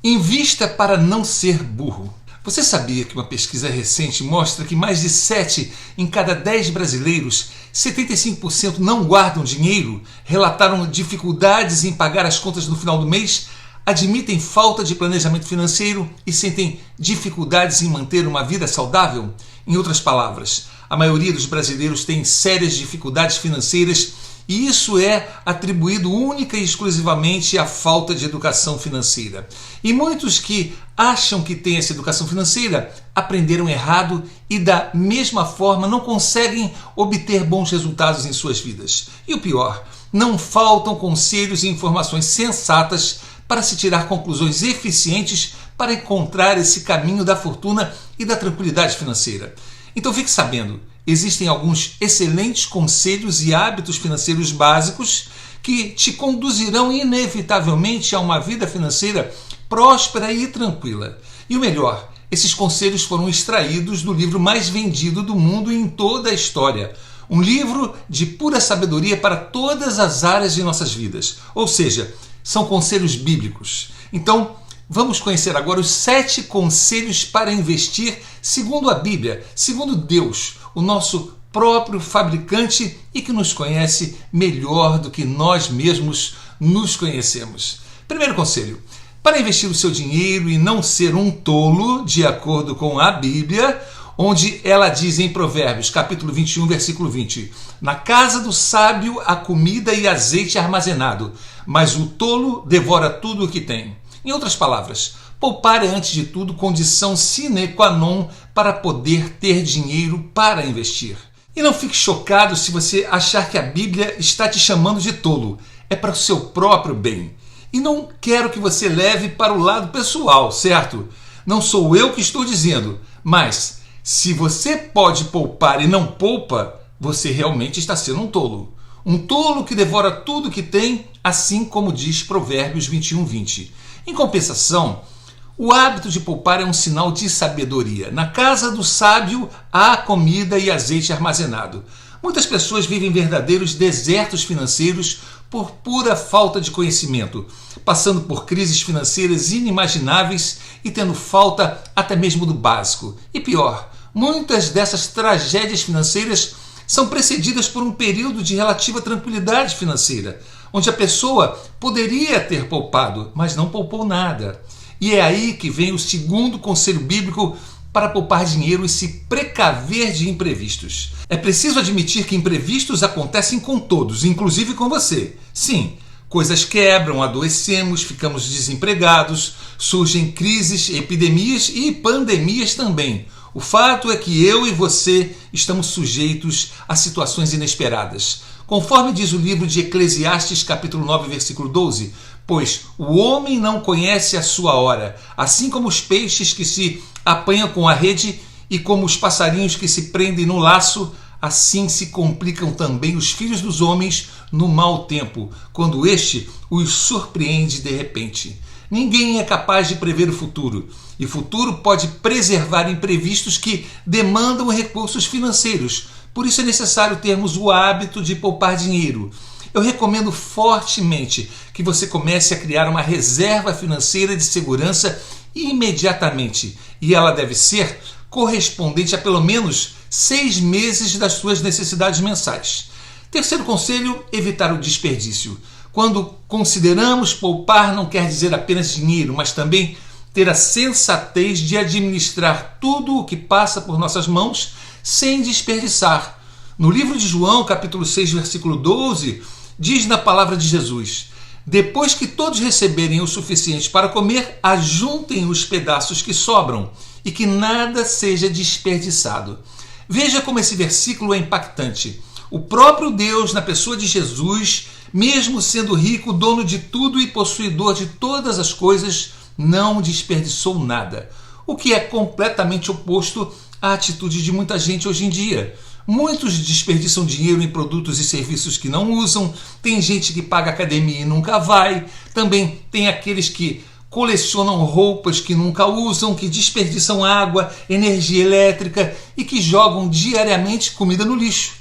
Invista para não ser burro. Você sabia que uma pesquisa recente mostra que mais de 7 em cada 10 brasileiros, 75% não guardam dinheiro, relataram dificuldades em pagar as contas no final do mês, admitem falta de planejamento financeiro e sentem dificuldades em manter uma vida saudável? Em outras palavras, a maioria dos brasileiros tem sérias dificuldades financeiras e isso é atribuído única e exclusivamente à falta de educação financeira. E muitos que acham que têm essa educação financeira aprenderam errado e da mesma forma não conseguem obter bons resultados em suas vidas. E o pior, não faltam conselhos e informações sensatas para se tirar conclusões eficientes para encontrar esse caminho da fortuna e da tranquilidade financeira. Então fique sabendo, existem alguns excelentes conselhos e hábitos financeiros básicos que te conduzirão inevitavelmente a uma vida financeira próspera e tranquila. E o melhor, esses conselhos foram extraídos do livro mais vendido do mundo em toda a história. Um livro de pura sabedoria para todas as áreas de nossas vidas. Ou seja, são conselhos bíblicos. Então, vamos conhecer agora os 7 conselhos para investir segundo a Bíblia, segundo Deus, o nosso próprio fabricante e que nos conhece melhor do que nós mesmos nos conhecemos. Primeiro conselho: para investir o seu dinheiro e não ser um tolo, de acordo com a Bíblia, onde ela diz em Provérbios, capítulo 21, versículo 20: na casa do sábio há comida e azeite armazenado, mas o tolo devora tudo o que tem. Em outras palavras, poupar é, antes de tudo, condição sine qua non para poder ter dinheiro para investir. E não fique chocado se você achar que a Bíblia está te chamando de tolo. É para o seu próprio bem. E não quero que você leve para o lado pessoal, certo? Não sou eu que estou dizendo, mas se você pode poupar e não poupa, você realmente está sendo um tolo. Um tolo que devora tudo que tem, assim como diz Provérbios 21, 20. Em compensação, o hábito de poupar é um sinal de sabedoria. Na casa do sábio há comida e azeite armazenado. Muitas pessoas vivem verdadeiros desertos financeiros por pura falta de conhecimento, passando por crises financeiras inimagináveis e tendo falta até mesmo do básico. E pior, muitas dessas tragédias financeiras são precedidas por um período de relativa tranquilidade financeira, onde a pessoa poderia ter poupado, mas não poupou nada. E é aí que vem o segundo conselho bíblico para poupar dinheiro e se precaver de imprevistos. É preciso admitir que imprevistos acontecem com todos, inclusive com você. Sim, coisas quebram, adoecemos, ficamos desempregados, surgem crises, epidemias e pandemias também. O fato é que eu e você estamos sujeitos a situações inesperadas. Conforme diz o livro de Eclesiastes, capítulo 9, versículo 12, pois o homem não conhece a sua hora, assim como os peixes que se apanham com a rede e como os passarinhos que se prendem no laço, assim se complicam também os filhos dos homens no mau tempo, quando este os surpreende de repente. Ninguém é capaz de prever o futuro, e o futuro pode preservar imprevistos que demandam recursos financeiros. Por isso é necessário termos o hábito de poupar dinheiro. Eu recomendo fortemente que você comece a criar uma reserva financeira de segurança imediatamente, e ela deve ser correspondente a pelo menos 6 meses das suas necessidades mensais. Terceiro conselho: evitar o desperdício. Quando consideramos poupar, não quer dizer apenas dinheiro, mas também ter a sensatez de administrar tudo o que passa por nossas mãos sem desperdiçar. No livro de João, capítulo 6, versículo 12, diz na palavra de Jesus: depois que todos receberem o suficiente para comer, ajuntem os pedaços que sobram e que nada seja desperdiçado. Veja como esse versículo é impactante. O próprio Deus, na pessoa de Jesus, mesmo sendo rico, dono de tudo e possuidor de todas as coisas, não desperdiçou nada, o que é completamente oposto à atitude de muita gente hoje em dia. Muitos desperdiçam dinheiro em produtos e serviços que não usam, tem gente que paga academia e nunca vai, também tem aqueles que colecionam roupas que nunca usam, que desperdiçam água, energia elétrica e que jogam diariamente comida no lixo.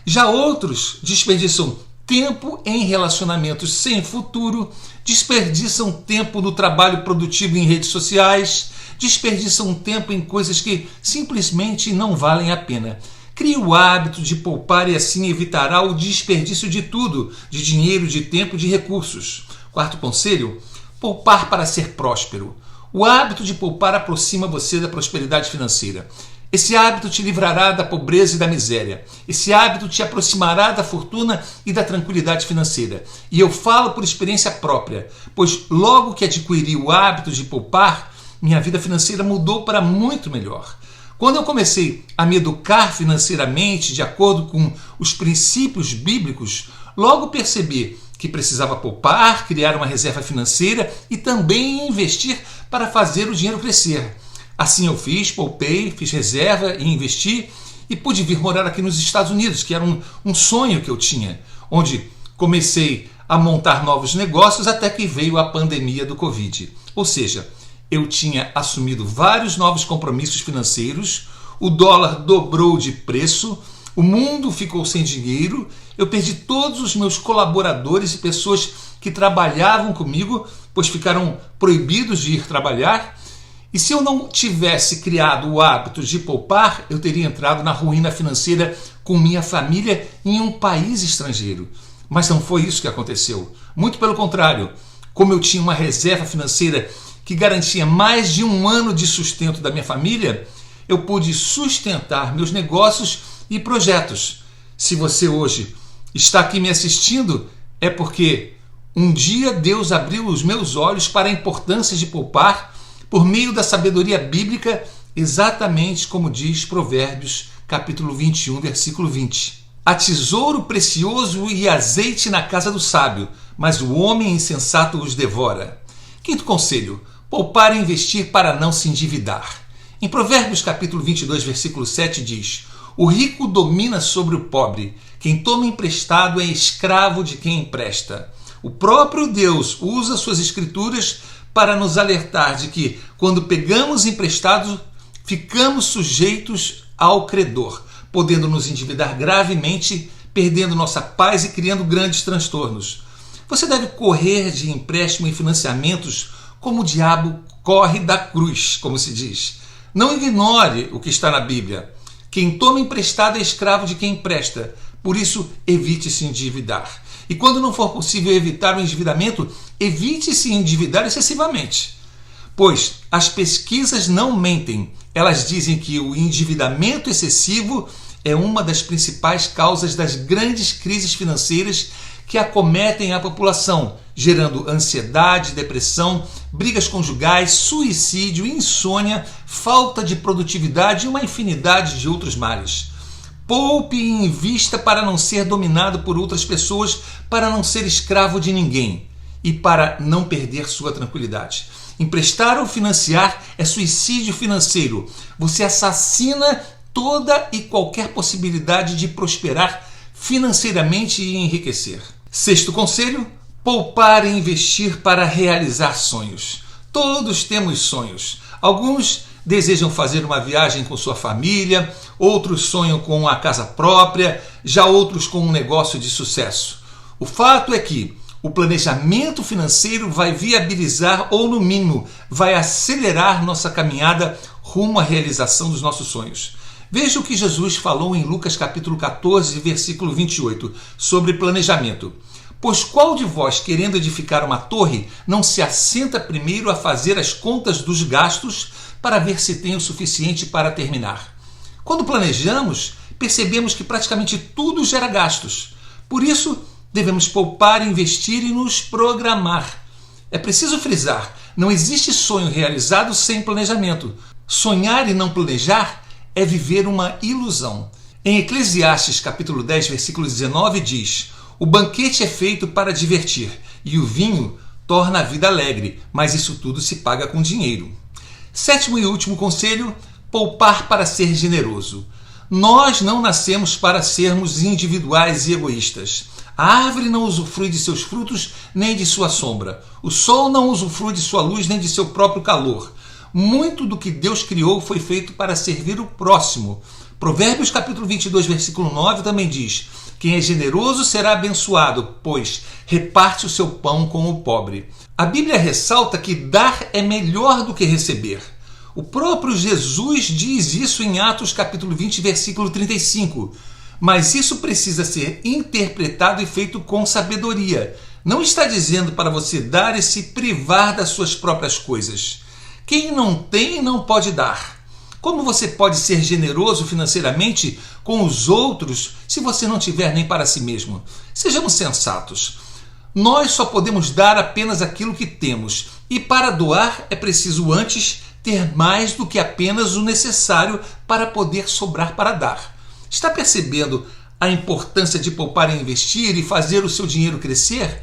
Já outros desperdiçam tempo em relacionamentos sem futuro, desperdiçam tempo no trabalho produtivo em redes sociais, desperdiçam tempo em coisas que simplesmente não valem a pena. Crie o hábito de poupar e assim evitará o desperdício de tudo, de dinheiro, de tempo, de recursos. Quarto conselho, poupar para ser próspero. O hábito de poupar aproxima você da prosperidade financeira. Esse hábito te livrará da pobreza e da miséria. Esse hábito te aproximará da fortuna e da tranquilidade financeira. E eu falo por experiência própria, pois logo que adquiri o hábito de poupar, minha vida financeira mudou para muito melhor. Quando eu comecei a me educar financeiramente de acordo com os princípios bíblicos, logo percebi que precisava poupar, criar uma reserva financeira e também investir para fazer o dinheiro crescer. Assim eu fiz, poupei, fiz reserva e investi e pude vir morar aqui nos Estados Unidos, que era um sonho que eu tinha, onde comecei a montar novos negócios até que veio a pandemia do Covid. Ou seja, eu tinha assumido vários novos compromissos financeiros, o dólar dobrou de preço, o mundo ficou sem dinheiro, eu perdi todos os meus colaboradores e pessoas que trabalhavam comigo, pois ficaram proibidos de ir trabalhar. E se eu não tivesse criado o hábito de poupar, eu teria entrado na ruína financeira com minha família em um país estrangeiro. Mas não foi isso que aconteceu. Muito pelo contrário, como eu tinha uma reserva financeira que garantia mais de um ano de sustento da minha família, eu pude sustentar meus negócios e projetos. Se você hoje está aqui me assistindo, é porque um dia Deus abriu os meus olhos para a importância de poupar por meio da sabedoria bíblica, exatamente como diz Provérbios, capítulo 21, versículo 20. Há tesouro precioso e azeite na casa do sábio, mas o homem insensato os devora. Quinto conselho, poupar e investir para não se endividar. Em Provérbios capítulo 22, versículo 7 diz: o rico domina sobre o pobre, quem toma emprestado é escravo de quem empresta. O próprio Deus usa suas escrituras para nos alertar de que, quando pegamos emprestado, ficamos sujeitos ao credor, podendo nos endividar gravemente, perdendo nossa paz e criando grandes transtornos. Você deve correr de empréstimo e financiamentos como o diabo corre da cruz, como se diz. Não ignore o que está na Bíblia. Quem toma emprestado é escravo de quem empresta. Por isso, evite se endividar. E quando não for possível evitar o endividamento, evite se endividar excessivamente. Pois as pesquisas não mentem. Elas dizem que o endividamento excessivo é uma das principais causas das grandes crises financeiras que acometem a população, gerando ansiedade, depressão, brigas conjugais, suicídio, insônia, falta de produtividade e uma infinidade de outros males. Poupe e invista para não ser dominado por outras pessoas, para não ser escravo de ninguém e para não perder sua tranquilidade. Emprestar ou financiar é suicídio financeiro. Você assassina toda e qualquer possibilidade de prosperar financeiramente e enriquecer. Sexto conselho, poupar e investir para realizar sonhos. Todos temos sonhos. Alguns desejam fazer uma viagem com sua família, outros sonham com a casa própria, já outros com um negócio de sucesso. O fato é que o planejamento financeiro vai viabilizar ou, no mínimo, vai acelerar nossa caminhada rumo à realização dos nossos sonhos. Veja o que Jesus falou em Lucas capítulo 14, versículo 28, sobre planejamento. Pois qual de vós, querendo edificar uma torre, não se assenta primeiro a fazer as contas dos gastos para ver se tem o suficiente para terminar? Quando planejamos, percebemos que praticamente tudo gera gastos. Por isso, devemos poupar, investir e nos programar. É preciso frisar, não existe sonho realizado sem planejamento. Sonhar e não planejar é viver uma ilusão. Em Eclesiastes capítulo 10, versículo 19 diz: o banquete é feito para divertir e o vinho torna a vida alegre, mas isso tudo se paga com dinheiro. Sétimo e último conselho, poupar para ser generoso. Nós não nascemos para sermos individuais e egoístas. A árvore não usufrui de seus frutos nem de sua sombra. O sol não usufrui de sua luz nem de seu próprio calor. Muito do que Deus criou foi feito para servir o próximo. Provérbios capítulo 22, versículo 9 também diz: quem é generoso será abençoado, pois reparte o seu pão com o pobre. A Bíblia ressalta que dar é melhor do que receber. O próprio Jesus diz isso em Atos capítulo 20, versículo 35. Mas isso precisa ser interpretado e feito com sabedoria. Não está dizendo para você dar e se privar das suas próprias coisas. Quem não tem, não pode dar. Como você pode ser generoso financeiramente com os outros se você não tiver nem para si mesmo? Sejamos sensatos. Nós só podemos dar apenas aquilo que temos. E para doar é preciso antes ter mais do que apenas o necessário para poder sobrar para dar. Está percebendo a importância de poupar e investir e fazer o seu dinheiro crescer?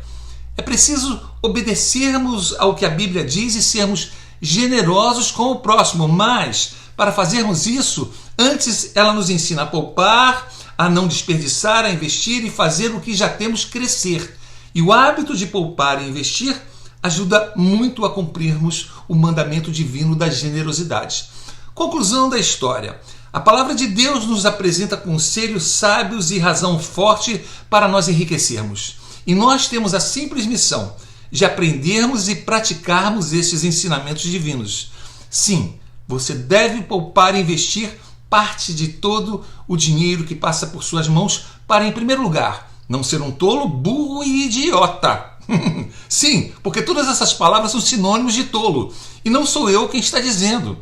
É preciso obedecermos ao que a Bíblia diz e sermos generosos com o próximo, mas para fazermos isso, antes ela nos ensina a poupar, a não desperdiçar, a investir e fazer o que já temos crescer. E o hábito de poupar e investir ajuda muito a cumprirmos o mandamento divino da generosidade. Conclusão da história. A palavra de Deus nos apresenta conselhos sábios e razão forte para nós enriquecermos. E nós temos a simples missão de aprendermos e praticarmos estes ensinamentos divinos. Sim, você deve poupar e investir parte de todo o dinheiro que passa por suas mãos para, em primeiro lugar, não ser um tolo, burro e idiota. Sim, porque todas essas palavras são sinônimos de tolo. E não sou eu quem está dizendo.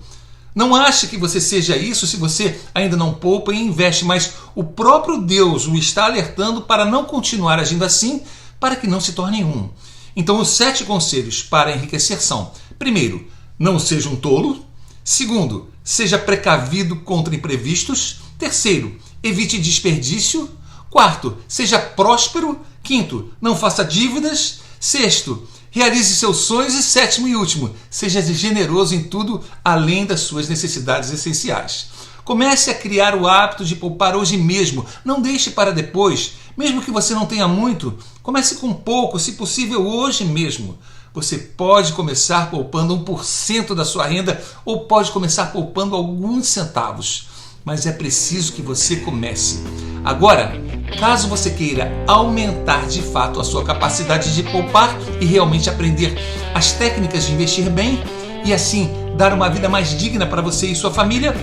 Não ache que você seja isso se você ainda não poupa e investe, mas o próprio Deus o está alertando para não continuar agindo assim, para que não se torne um. Então, os 7 conselhos para enriquecer são: primeiro, não seja um tolo. Segundo, seja precavido contra imprevistos. Terceiro, evite desperdício. Quarto, seja próspero. Quinto, não faça dívidas. Sexto, realize seus sonhos. E sétimo e último, seja generoso em tudo além das suas necessidades essenciais. Comece a criar o hábito de poupar hoje mesmo. Não deixe para depois. Mesmo que você não tenha muito, comece com pouco, se possível hoje mesmo. Você pode começar poupando 1% da sua renda ou pode começar poupando alguns centavos. Mas é preciso que você comece. Agora, caso você queira aumentar de fato a sua capacidade de poupar e realmente aprender as técnicas de investir bem e assim dar uma vida mais digna para você e sua família,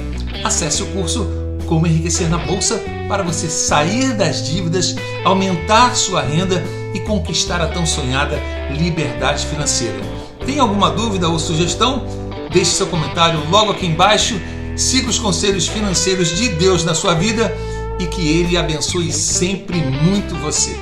acesse o curso Como Enriquecer na Bolsa para você sair das dívidas, aumentar sua renda e conquistar a tão sonhada liberdade financeira. Tem alguma dúvida ou sugestão? Deixe seu comentário logo aqui embaixo. Siga os conselhos financeiros de Deus na sua vida e que Ele abençoe sempre muito você.